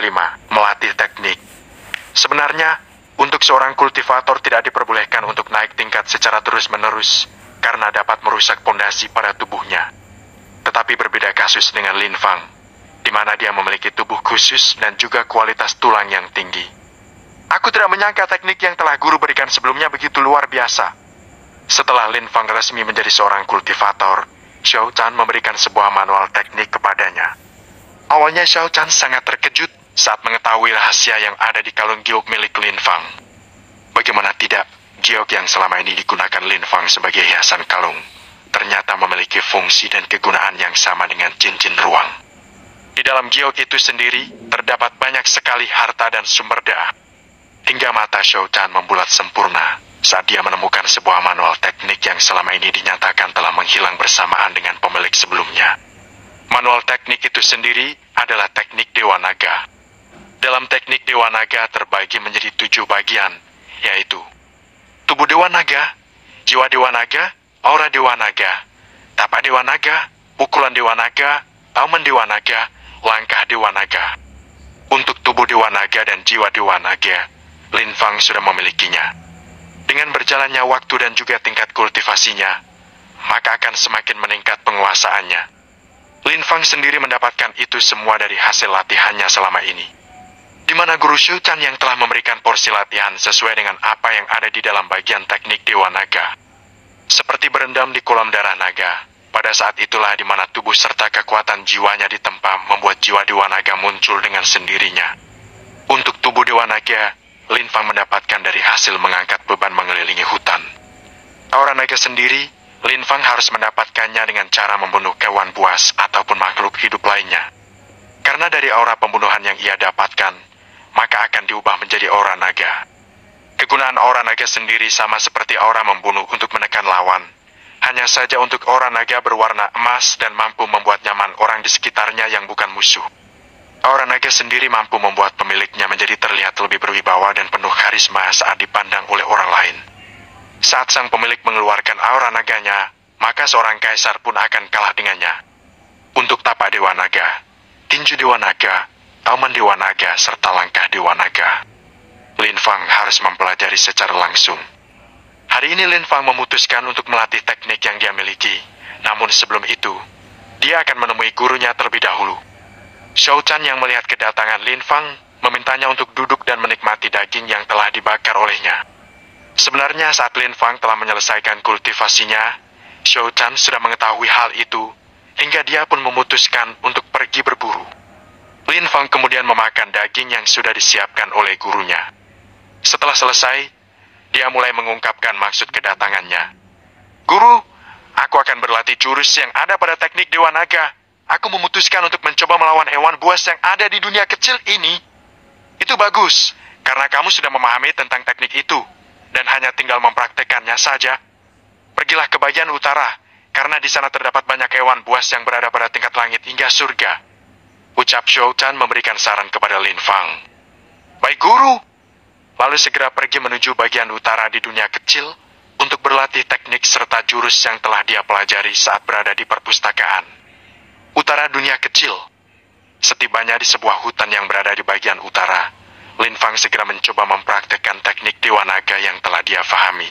kelima, melatih teknik. Sebenarnya, untuk seorang kultivator tidak diperbolehkan untuk naik tingkat secara terus-menerus karena dapat merusak pondasi pada tubuhnya. Tetapi berbeda kasus dengan Lin Fang, di mana dia memiliki tubuh khusus dan juga kualitas tulang yang tinggi. Aku tidak menyangka teknik yang telah guru berikan sebelumnya begitu luar biasa. Setelah Lin Fang resmi menjadi seorang kultivator, Xiao Chan memberikan sebuah manual teknik kepadanya. Awalnya Xiao Chan sangat terkejut saat mengetahui rahasia yang ada di kalung giok milik Lin Fang. Bagaimana tidak, giok yang selama ini digunakan Lin Fang sebagai hiasan kalung ternyata memiliki fungsi dan kegunaan yang sama dengan cincin ruang. Di dalam giok itu sendiri terdapat banyak sekali harta dan sumber daya. Hingga mata Xiao Chan membulat sempurna saat dia menemukan sebuah manual teknik yang selama ini dinyatakan telah menghilang bersamaan dengan pemilik sebelumnya. Manual teknik itu sendiri adalah teknik Dewa Naga. Dalam teknik Dewa Naga terbagi menjadi 7 bagian, yaitu tubuh Dewa Naga, jiwa Dewa Naga, aura Dewa Naga, tapak Dewa Naga, pukulan Dewa Naga, auman Dewa Naga, langkah Dewa Naga. Untuk tubuh Dewa Naga dan jiwa Dewa Naga, Lin Fang sudah memilikinya. Dengan berjalannya waktu dan juga tingkat kultivasinya, maka akan semakin meningkat penguasaannya. Lin Fang sendiri mendapatkan itu semua dari hasil latihannya selama ini, di mana Guru Xiao Chan yang telah memberikan porsi latihan sesuai dengan apa yang ada di dalam bagian teknik Dewa Naga. Seperti berendam di kolam darah naga, pada saat itulah di mana tubuh serta kekuatan jiwanya ditempa membuat jiwa Dewa Naga muncul dengan sendirinya. Untuk tubuh Dewa Naga, Lin Fang mendapatkan dari hasil mengangkat beban mengelilingi hutan. Aura naga sendiri, Lin Fang harus mendapatkannya dengan cara membunuh hewan buas ataupun makhluk hidup lainnya. Karena dari aura pembunuhan yang ia dapatkan, maka akan diubah menjadi aura naga. Kegunaan aura naga sendiri sama seperti aura membunuh untuk menekan lawan. Hanya saja untuk aura naga berwarna emas dan mampu membuat nyaman orang di sekitarnya yang bukan musuh. Aura naga sendiri mampu membuat pemiliknya menjadi terlihat lebih berwibawa dan penuh karisma saat dipandang oleh orang lain. Saat sang pemilik mengeluarkan aura naganya, maka seorang kaisar pun akan kalah dengannya. Untuk tapak Dewa Naga, tinju Dewa Naga, auman Dewa Naga, serta langkah Dewa Naga, Lin Fang harus mempelajari secara langsung. Hari ini Lin Fang memutuskan untuk melatih teknik yang dia miliki. Namun sebelum itu, dia akan menemui gurunya terlebih dahulu. Xiao Chan yang melihat kedatangan Lin Fang memintanya untuk duduk dan menikmati daging yang telah dibakar olehnya. Sebenarnya saat Lin Fang telah menyelesaikan kultivasinya, Xiao Chan sudah mengetahui hal itu, hingga dia pun memutuskan untuk pergi berburu. Lin Fang kemudian memakan daging yang sudah disiapkan oleh gurunya. Setelah selesai, dia mulai mengungkapkan maksud kedatangannya. Guru, aku akan berlatih jurus yang ada pada teknik Dewa Naga. Aku memutuskan untuk mencoba melawan hewan buas yang ada di dunia kecil ini. Itu bagus, karena kamu sudah memahami tentang teknik itu, dan hanya tinggal mempraktekannya saja. Pergilah ke bagian utara, karena di sana terdapat banyak hewan buas yang berada pada tingkat langit hingga surga. Ucap Xiao Chan memberikan saran kepada Lin Fang. Baik guru. Lalu segera pergi menuju bagian utara di dunia kecil untuk berlatih teknik serta jurus yang telah dia pelajari saat berada di perpustakaan. Utara dunia kecil. Setibanya di sebuah hutan yang berada di bagian utara, Lin Fang segera mencoba mempraktekkan teknik Dewa Naga yang telah dia fahami.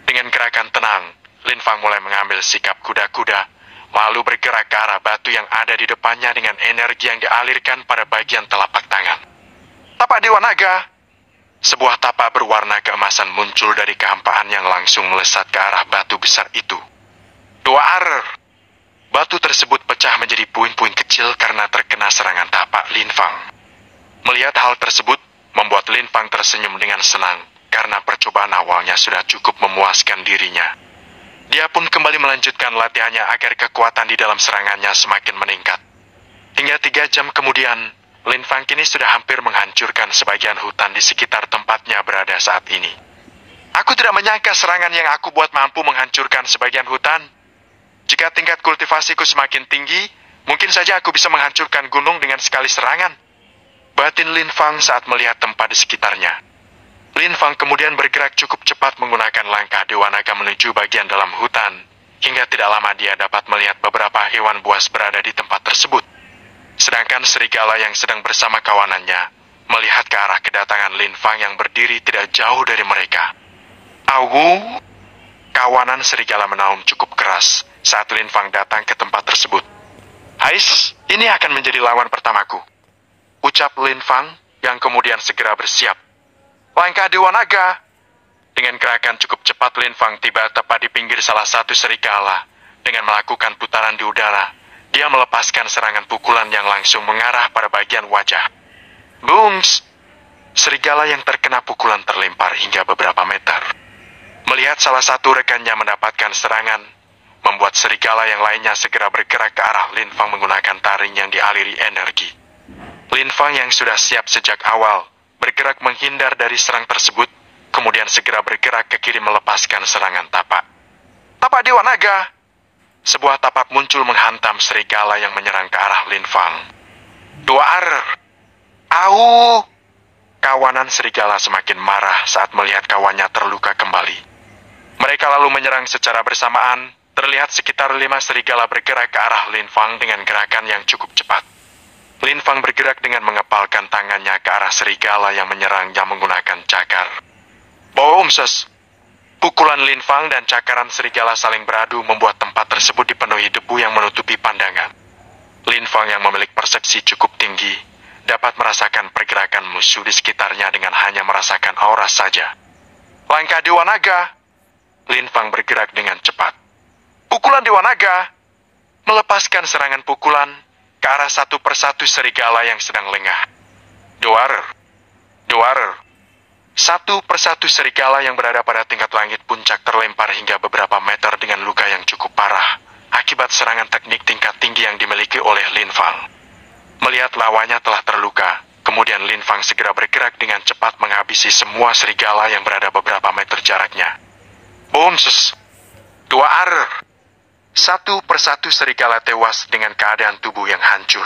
Dengan gerakan tenang, Lin Fang mulai mengambil sikap kuda-kuda, lalu bergerak ke arah batu yang ada di depannya dengan energi yang dialirkan pada bagian telapak tangan. Tapak Dewa Naga. Sebuah tapak berwarna keemasan muncul dari kehampaan yang langsung melesat ke arah batu besar itu. Dua arer. Batu tersebut pecah menjadi puing-puing kecil karena terkena serangan tapak Lin Fang. Melihat hal tersebut, membuat Lin Fang tersenyum dengan senang, karena percobaan awalnya sudah cukup memuaskan dirinya. Dia pun kembali melanjutkan latihannya agar kekuatan di dalam serangannya semakin meningkat. Hingga 3 jam kemudian, Lin Fang kini sudah hampir menghancurkan sebagian hutan di sekitar tempatnya berada saat ini. Aku tidak menyangka serangan yang aku buat mampu menghancurkan sebagian hutan. Jika tingkat kultivasiku semakin tinggi, mungkin saja aku bisa menghancurkan gunung dengan sekali serangan. Batin Lin Fang saat melihat tempat di sekitarnya. Lin Fang kemudian bergerak cukup cepat menggunakan langkah Dewa Naga menuju bagian dalam hutan, hingga tidak lama dia dapat melihat beberapa hewan buas berada di tempat tersebut. Sedangkan serigala yang sedang bersama kawanannya melihat ke arah kedatangan Lin Fang yang berdiri tidak jauh dari mereka. Awu! Kawanan serigala menaum cukup keras saat Lin Fang datang ke tempat tersebut. Hais, ini akan menjadi lawan pertamaku, ucap Lin Fang yang kemudian segera bersiap. Langkah Dewa Naga! Dengan gerakan cukup cepat, Lin Fang tiba tepat di pinggir salah satu serigala. Dengan melakukan putaran di udara, dia melepaskan serangan pukulan yang langsung mengarah pada bagian wajah. Bungs! Serigala yang terkena pukulan terlempar hingga beberapa meter. Melihat salah satu rekannya mendapatkan serangan, membuat serigala yang lainnya segera bergerak ke arah Lin Fang menggunakan taring yang dialiri energi. Lin Fang yang sudah siap sejak awal, bergerak menghindar dari serang tersebut, kemudian segera bergerak ke kiri melepaskan serangan tapak. Tapak Dewa Naga! Sebuah tapak muncul menghantam serigala yang menyerang ke arah Lin Fang. Dua arer! Au! Kawanan serigala semakin marah saat melihat kawannya terluka kembali. Mereka lalu menyerang secara bersamaan. Terlihat sekitar 5 serigala bergerak ke arah Lin Fang dengan gerakan yang cukup cepat. Lin Fang bergerak dengan mengepalkan tangannya ke arah serigala yang menyerangnya menggunakan cakar. Boomses! Pukulan Lin Fang dan cakaran serigala saling beradu membuat tempat tersebut dipenuhi debu yang menutupi pandangan. Lin Fang yang memiliki persepsi cukup tinggi dapat merasakan pergerakan musuh di sekitarnya dengan hanya merasakan aura saja. Langkah Dewa Naga! Lin Fang bergerak dengan cepat. Pukulan Dewa Naga! Melepaskan serangan pukulan ke arah satu persatu serigala yang sedang lengah. Doarer! Doarer! Satu persatu serigala yang berada pada tingkat langit puncak terlempar hingga beberapa meter dengan luka yang cukup parah akibat serangan teknik tingkat tinggi yang dimiliki oleh Lin Fang. Melihat lawannya telah terluka, kemudian Lin Fang segera bergerak dengan cepat menghabisi semua serigala yang berada beberapa meter jaraknya. Boomses! Dua arer! Satu persatu serigala tewas dengan keadaan tubuh yang hancur.